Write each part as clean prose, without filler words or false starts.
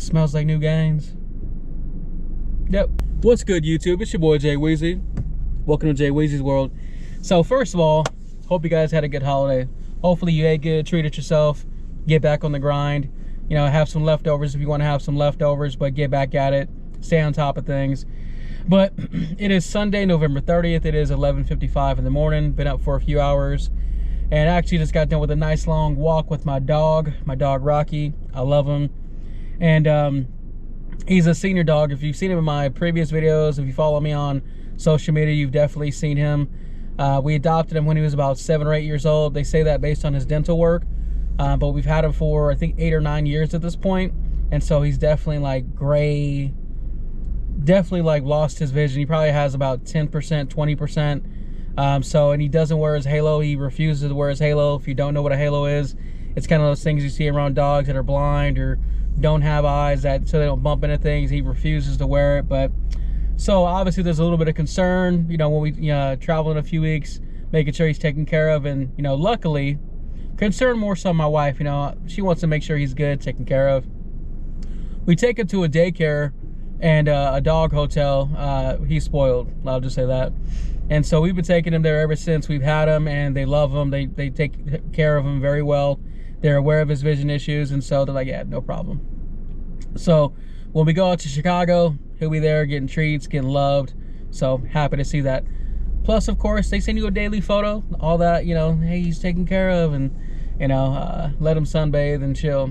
Smells like new gains. Yep. What's good, YouTube? It's your boy Jay Weezy. Welcome to Jay Weezy's World. So first of all, hope you guys had a good holiday. Hopefully you ate good, treated yourself, get back on the grind. You know, have some leftovers if you want to have some leftovers, but get back at it. Stay on top of things. But it is Sunday, November 30th. It is 11:55 in the morning. Been up for a few hours. And actually just got done with a nice long walk with my dog Rocky. I love him. And he's a senior dog. If you've seen him in my previous videos, if you follow me on social media, you've definitely seen him. We adopted him when he was about 7 or 8 years old. They say that based on his dental work. But we've had him for, I think, 8 or 9 years at this point. And so he's definitely like gray, definitely like lost his vision. He probably has about 10%, 20%. And he doesn't wear his halo. He refuses to wear his halo. If you don't know what a halo is, it's kind of those things you see around dogs that are blind or don't have eyes, that so they don't bump into things. He refuses to wear it. But so obviously there's a little bit of concern, you know, when we travel in a few weeks, making sure he's taken care of. And, you know, luckily, concern more so my wife, you know, she wants to make sure he's good, taken care of. We take him to a daycare and a dog hotel. He's spoiled, I'll just say that. And so we've been taking him there ever since we've had him, and they love him. They take care of him very well. They're aware of his vision issues, and so they're like, yeah, no problem. So when we go out to Chicago, he'll be there getting treats, getting loved. So happy to see that. Plus, of course, they send you a daily photo, all that, you know, hey, he's taken care of, and, you know, let him sunbathe and chill.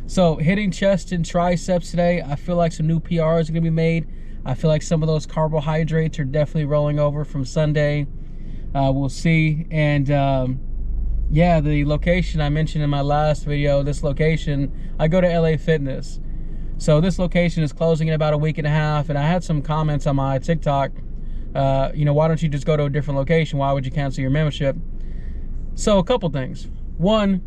So hitting chest and triceps today. I feel like some new PRs are gonna be made. I feel like some of those carbohydrates are definitely rolling over from Sunday. We'll see. And yeah, the location I mentioned in my last video, this location, I go to LA Fitness. So this location is closing in about a week and a half. And I had some comments on my TikTok, you know, why don't you just go to a different location? Why would you cancel your membership? So a couple things. One,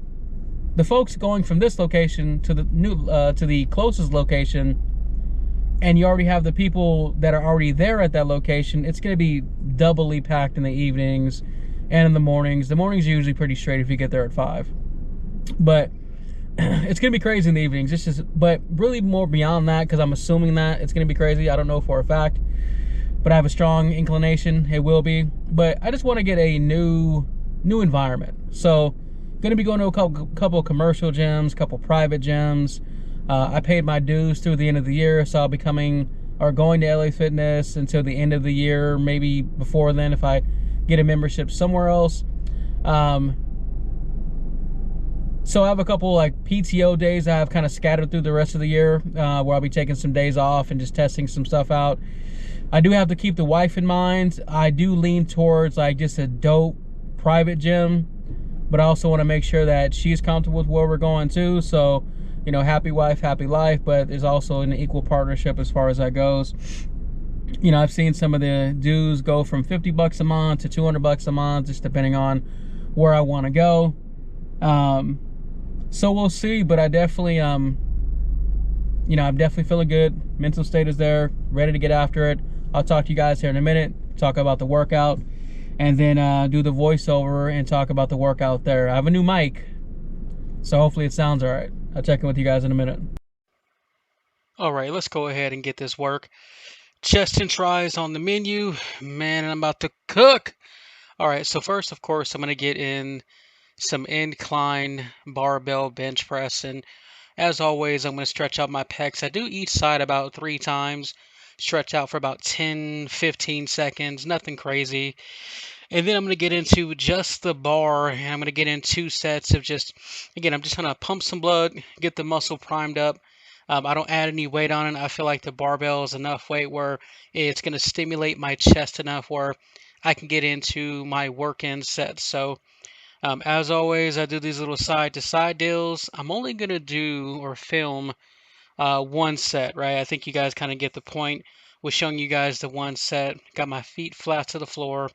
the folks going from this location to the closest location, and you already have the people that are already there at that location, it's going to be doubly packed in the evenings and in the mornings. The mornings are usually pretty straight if you get there at 5. But it's going to be crazy in the evenings. It's just, but really more beyond that, because I'm assuming that it's going to be crazy. I don't know for a fact, but I have a strong inclination it will be. But I just want to get a new environment. So going to be going to a couple commercial gyms, couple private gyms. I paid my dues through the end of the year, so I'll be going to LA Fitness until the end of the year, maybe before then if I get a membership somewhere else. So I have a couple like PTO days I have kind of scattered through the rest of the year, where I'll be taking some days off and just testing some stuff out. I do have to keep the wife in mind. I do lean towards like just a dope private gym, but I also want to make sure that she's comfortable with where we're going too. So, you know, happy wife, happy life, but there's also an equal partnership as far as that goes. You know, I've seen some of the dues go from $50 a month to $200 a month, just depending on where I want to go. So we'll see, but I definitely, you know, I'm definitely feeling good. Mental state is there, ready to get after it. I'll talk to you guys here in a minute, talk about the workout, and then do the voiceover and talk about the workout there. I have a new mic, so hopefully it sounds all right. I'll check in with you guys in a minute. All right, let's go ahead and get this work. Chest and tries on the menu. Man, I'm about to cook. All right, so first, of course, I'm going to get in some incline barbell bench press. And as always, I'm going to stretch out my pecs. I do each side about 3 times. Stretch out for about 10, 15 seconds. Nothing crazy. And then I'm going to get into just the bar, and I'm going to get in 2 sets of just, again, I'm just going to pump some blood, get the muscle primed up. I don't add any weight on it. I feel like the barbell is enough weight where it's going to stimulate my chest enough where I can get into my work-in sets. So as always, I do these little side-to-side deals. I'm only going to do or film 1 set, right? I think you guys kind of get the point with showing you guys the 1 set. Got my feet flat to the floor.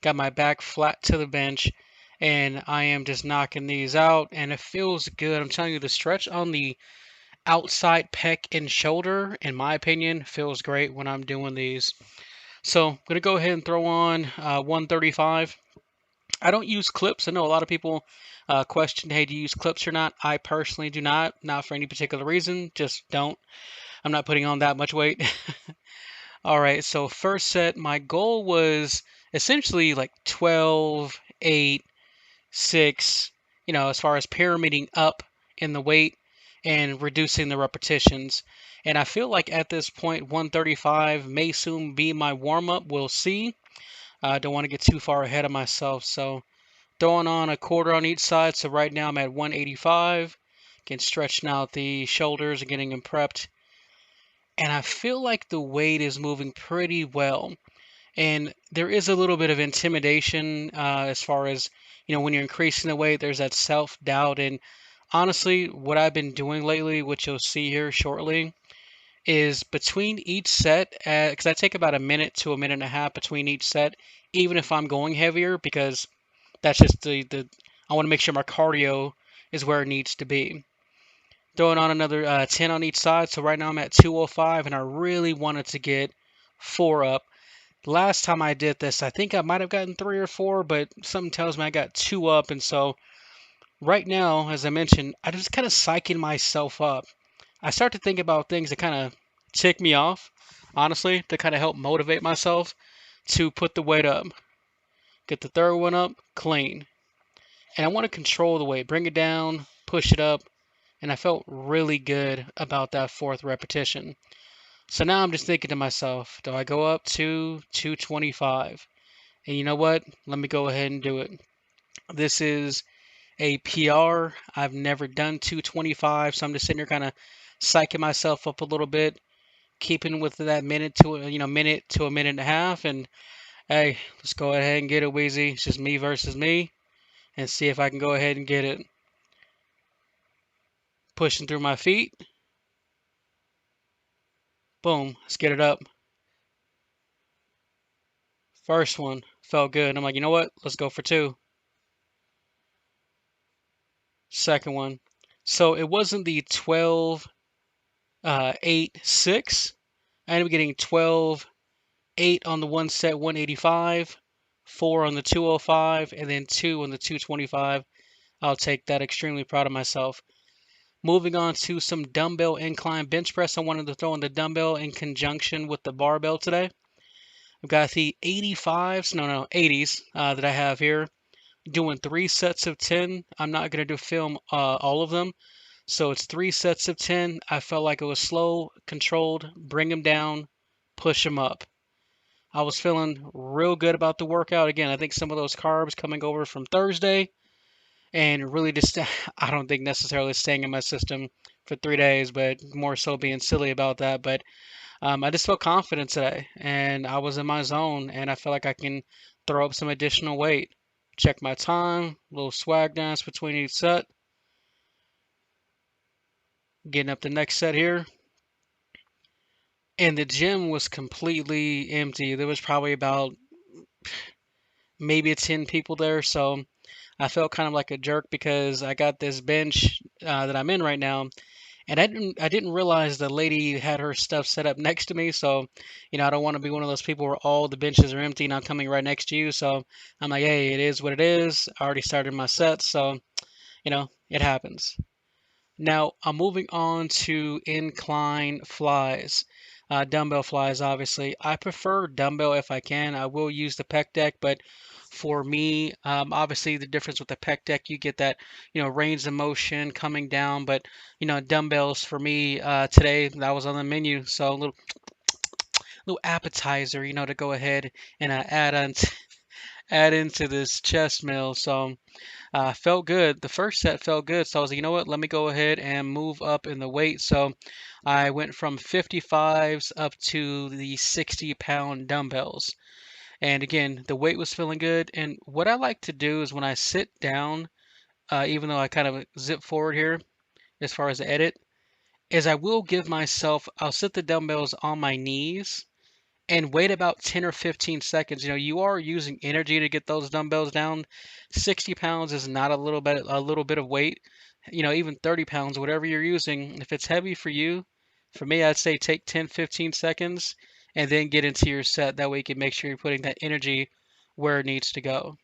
Got my back flat to the bench, and I am just knocking these out, and it feels good. I'm telling you, the stretch on the outside pec and shoulder, in my opinion, feels great when I'm doing these. So I'm going to go ahead and throw on 135. I don't use clips. I know a lot of people question, hey, do you use clips or not? I personally do not for any particular reason. Just don't. I'm not putting on that much weight. All right, so first set, my goal was essentially like 12, 8, 6, as far as pyramiding up in the weight and reducing the repetitions. And I feel like at this point, 135 may soon be my warm up. We'll see. I don't want to get too far ahead of myself. So throwing on a quarter on each side. So right now I'm at 185. Again, stretching out the shoulders and getting them prepped. And I feel like the weight is moving pretty well. And there is a little bit of intimidation as far as, when you're increasing the weight, there's that self doubt. And honestly, what I've been doing lately, which you'll see here shortly, is between each set, because I take about a minute to a minute and a half between each set, even if I'm going heavier, because that's just I want to make sure my cardio is where it needs to be. Throwing on another 10 on each side. So right now I'm at 205, and I really wanted to get 4 up. Last time I did this, I think I might have gotten 3 or 4, but something tells me I got 2 up. And so right now, as I mentioned, I just kind of psyching myself up. I start to think about things that kind of tick me off, honestly, to kind of help motivate myself to put the weight up. Get the third one up clean. And I want to control the weight, bring it down, push it up. And I felt really good about that 4th repetition. So now I'm just thinking to myself, do I go up to 225? And you know what? Let me go ahead and do it. This is a PR. I've never done 225, so I'm just sitting here kind of psyching myself up a little bit, keeping with that minute to a minute and a half. And hey, let's go ahead and get it, Wheezy. It's just me versus me, and see if I can go ahead and get it. Pushing through my feet. Boom. Let's get it up. First one felt good. I'm like, you know what? Let's go for 2. Second one. So it wasn't the 12, 8, 6. I ended up getting 12, 8 on the one set, 185, 4 on the 205, and then 2 on the 225. I'll take that. Extremely proud of myself. Moving on to some dumbbell incline bench press. I wanted to throw in the dumbbell in conjunction with the barbell today. I've got the 80s that I have here. Doing 3 sets of 10. I'm not going to film all of them. So it's 3 sets of 10. I felt like it was slow, controlled, bring them down, push them up. I was feeling real good about the workout. Again, I think some of those carbs coming over from Thursday and really just, I don't think necessarily staying in my system for 3 days, but more so being silly about that. But I just felt confident today and I was in my zone and I feel like I can throw up some additional weight. Check my time, little swag dance between each set. Getting up the next set here. And the gym was completely empty. There was probably about maybe 10 people there. So I felt kind of like a jerk because I got this bench that I'm in right now. And I didn't realize the lady had her stuff set up next to me. So, I don't want to be one of those people where all the benches are empty and I'm coming right next to you. So I'm like, hey, it is what it is. I already started my set. So, it happens. Now, I'm moving on to incline flies. Dumbbell flies, obviously. I prefer dumbbell if I can. I will use the pec deck, but for me, obviously the difference with the pec deck, you get that, range of motion coming down. But, dumbbells for me today, that was on the menu. So a little appetizer, to go ahead and add into this chest meal. So felt good. The first set felt good. So I was like, you know what? Let me go ahead and move up in the weight. So I went from 55s up to the 60-pound dumbbells. And again, the weight was feeling good. And what I like to do is when I sit down, even though I kind of zip forward here as far as the edit, is I'll sit the dumbbells on my knees and wait about 10 or 15 seconds. You are using energy to get those dumbbells down. 60 pounds is not a little bit of weight. Even 30 pounds, whatever you're using, if it's heavy for you, for me, I'd say take 10, 15 seconds and then get into your set. That way you can make sure you're putting that energy where it needs to go.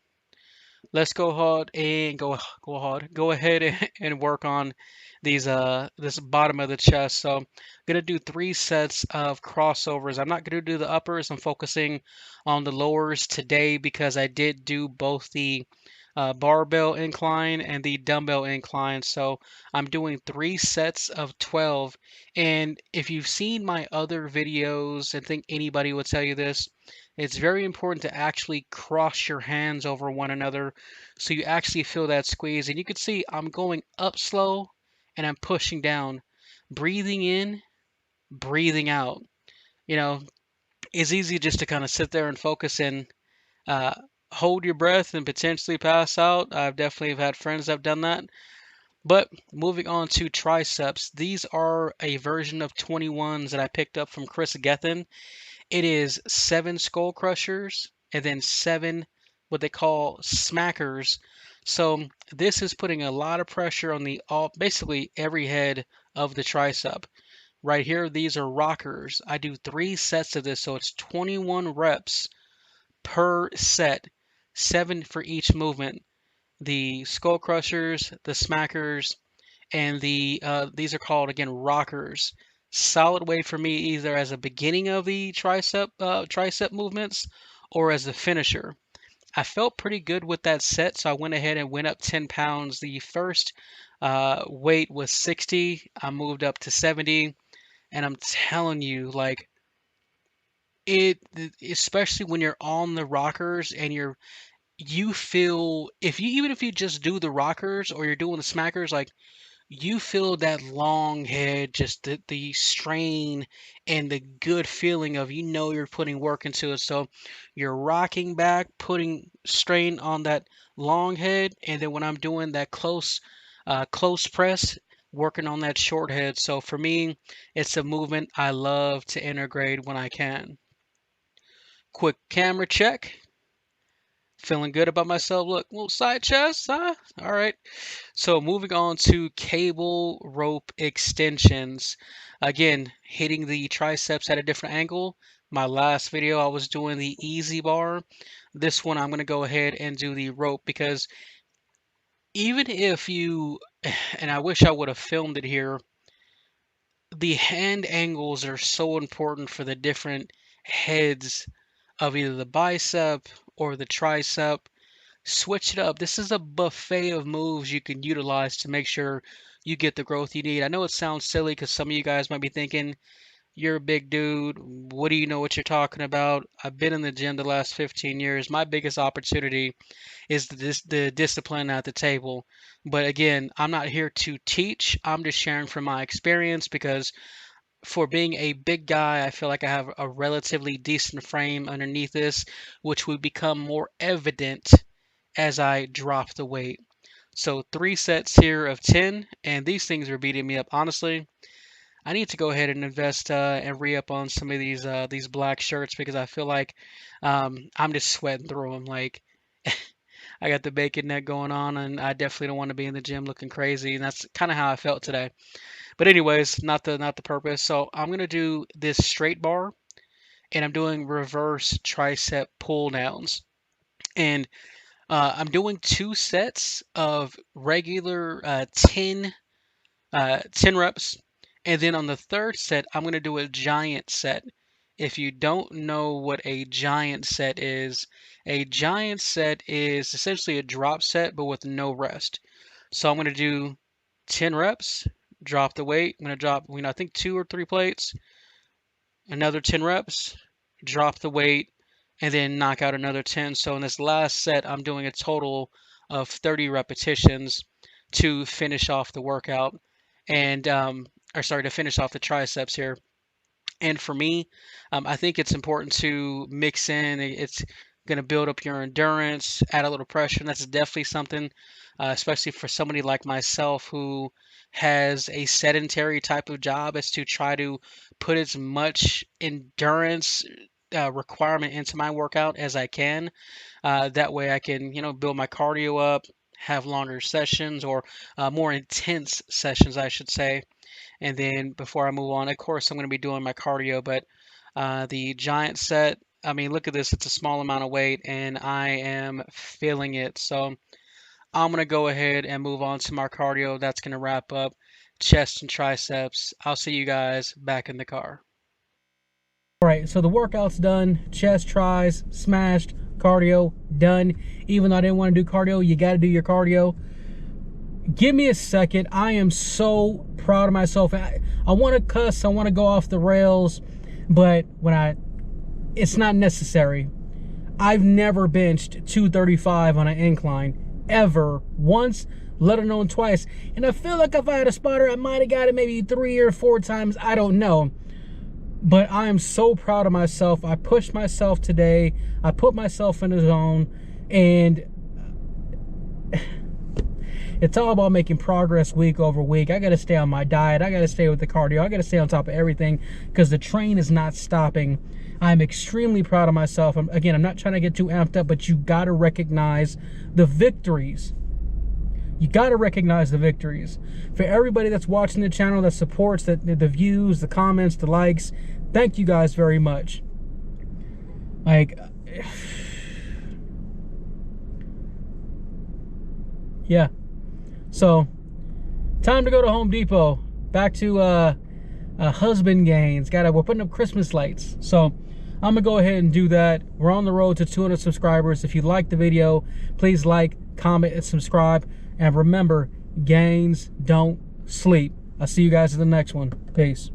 let's go hard and go hard. Go ahead and work on these this bottom of the chest. So I'm gonna do 3 sets of crossovers. I'm not gonna do the uppers. I'm focusing on the lowers today because I did do both the barbell incline and the dumbbell incline. So I'm doing 3 sets of 12. And if you've seen my other videos, I think anybody would tell you this, it's very important to actually cross your hands over one another so you actually feel that squeeze. And you can see I'm going up slow and I'm pushing down, breathing in, breathing out. You know, it's easy just to kind of sit there and focus and uh, hold your breath and potentially pass out. I've definitely have had friends that have done that. But moving on to triceps, these are a version of 21s that I picked up from Chris Gethin. It is 7 skull crushers and then 7 what they call smackers. So this is putting a lot of pressure on the all basically every head of the tricep. Right here, these are rockers. I do 3 sets of this, so it's 21 reps per set, 7 for each movement. The skull crushers, the smackers, and these are called again rockers. Solid weight for me either as a beginning of the tricep movements or as a finisher. I felt pretty good with that set, so I went ahead and went up 10 pounds. The first weight was 60. I moved up to 70, and I'm telling you, like it, especially when you're on the rockers and you feel if you even if you just do the rockers or you're doing the smackers, like you feel that long head, just the strain and the good feeling of you're putting work into it. So you're rocking back, putting strain on that long head, and then when I'm doing that close press, working on that short head. So for me, it's a movement I love to integrate when I can. Quick camera check. Feeling good about myself. Look, little side chest, huh? All right. So moving on to cable rope extensions. Again, hitting the triceps at a different angle. My last video, I was doing the easy bar. This one, I'm going to go ahead and do the rope because even if you, and I wish I would have filmed it here, the hand angles are so important for the different heads of either the bicep or the tricep. Switch it up. This is a buffet of moves you can utilize to make sure you get the growth you need. I know it sounds silly because some of you guys might be thinking, you're a big dude. What do you know what you're talking about? I've been in the gym the last 15 years. My biggest opportunity is the discipline at the table. But again, I'm not here to teach. I'm just sharing from my experience because for being a big guy, I feel like I have a relatively decent frame underneath this, which would become more evident as I drop the weight. So 3 sets here of 10, and these things are beating me up. Honestly, I need to go ahead and invest and re-up on some of these black shirts because I feel like I'm just sweating through them. Like I got the bacon neck going on, and I definitely don't want to be in the gym looking crazy. And that's kind of how I felt today. But anyways, not the purpose. So I'm gonna do this straight bar, and I'm doing reverse tricep pull downs. And I'm doing 2 sets of regular 10 reps. And then on the third set, I'm going to do a giant set. If you don't know what a giant set is essentially a drop set, but with no rest. So I'm going to do 10 reps, drop the weight. I'm going to drop, I think 2 or 3 plates, another 10 reps, drop the weight, and then knock out another 10. So in this last set, I'm doing a total of 30 repetitions to finish off the workout and, or sorry, to finish off the triceps here. And for me, I think it's important to mix in. It's going to build up your endurance, add a little pressure. And that's definitely something, especially for somebody like myself who has a sedentary type of job, is to try to put as much endurance requirement into my workout as I can. That way I can, build my cardio up, have longer sessions or more intense sessions, I should say. And then before I move on, of course, I'm going to be doing my cardio, but the giant set, I mean, look at this. It's a small amount of weight, and I am feeling it. So I'm going to go ahead and move on to my cardio. That's going to wrap up chest and triceps. I'll see you guys back in the car. All right, so the workout's done. Chest, tris, smashed, cardio, done. Even though I didn't want to do cardio, you got to do your cardio. Give me a second. I am so proud of myself. I want to cuss. I want to go off the rails, but it's not necessary. I've never benched 235 on an incline, ever, once, let alone twice. And I feel like if I had a spotter, I might have got it maybe 3 or 4 times. I don't know. But I am so proud of myself. I pushed myself today. I put myself in the zone. And it's all about making progress week over week. I got to stay on my diet. I got to stay with the cardio. I got to stay on top of everything because the train is not stopping. I'm extremely proud of myself. Again, I'm not trying to get too amped up, but you got to recognize the victories. You got to recognize the victories. For everybody that's watching the channel, that supports, the views, the comments, the likes, thank you guys very much. Like, yeah. So, time to go to Home Depot. Back to husband gains. We're putting up Christmas lights. So, I'm gonna go ahead and do that. We're on the road to 200 subscribers. If you like the video, please like, comment, and subscribe. And remember, gains don't sleep. I'll see you guys in the next one. Peace.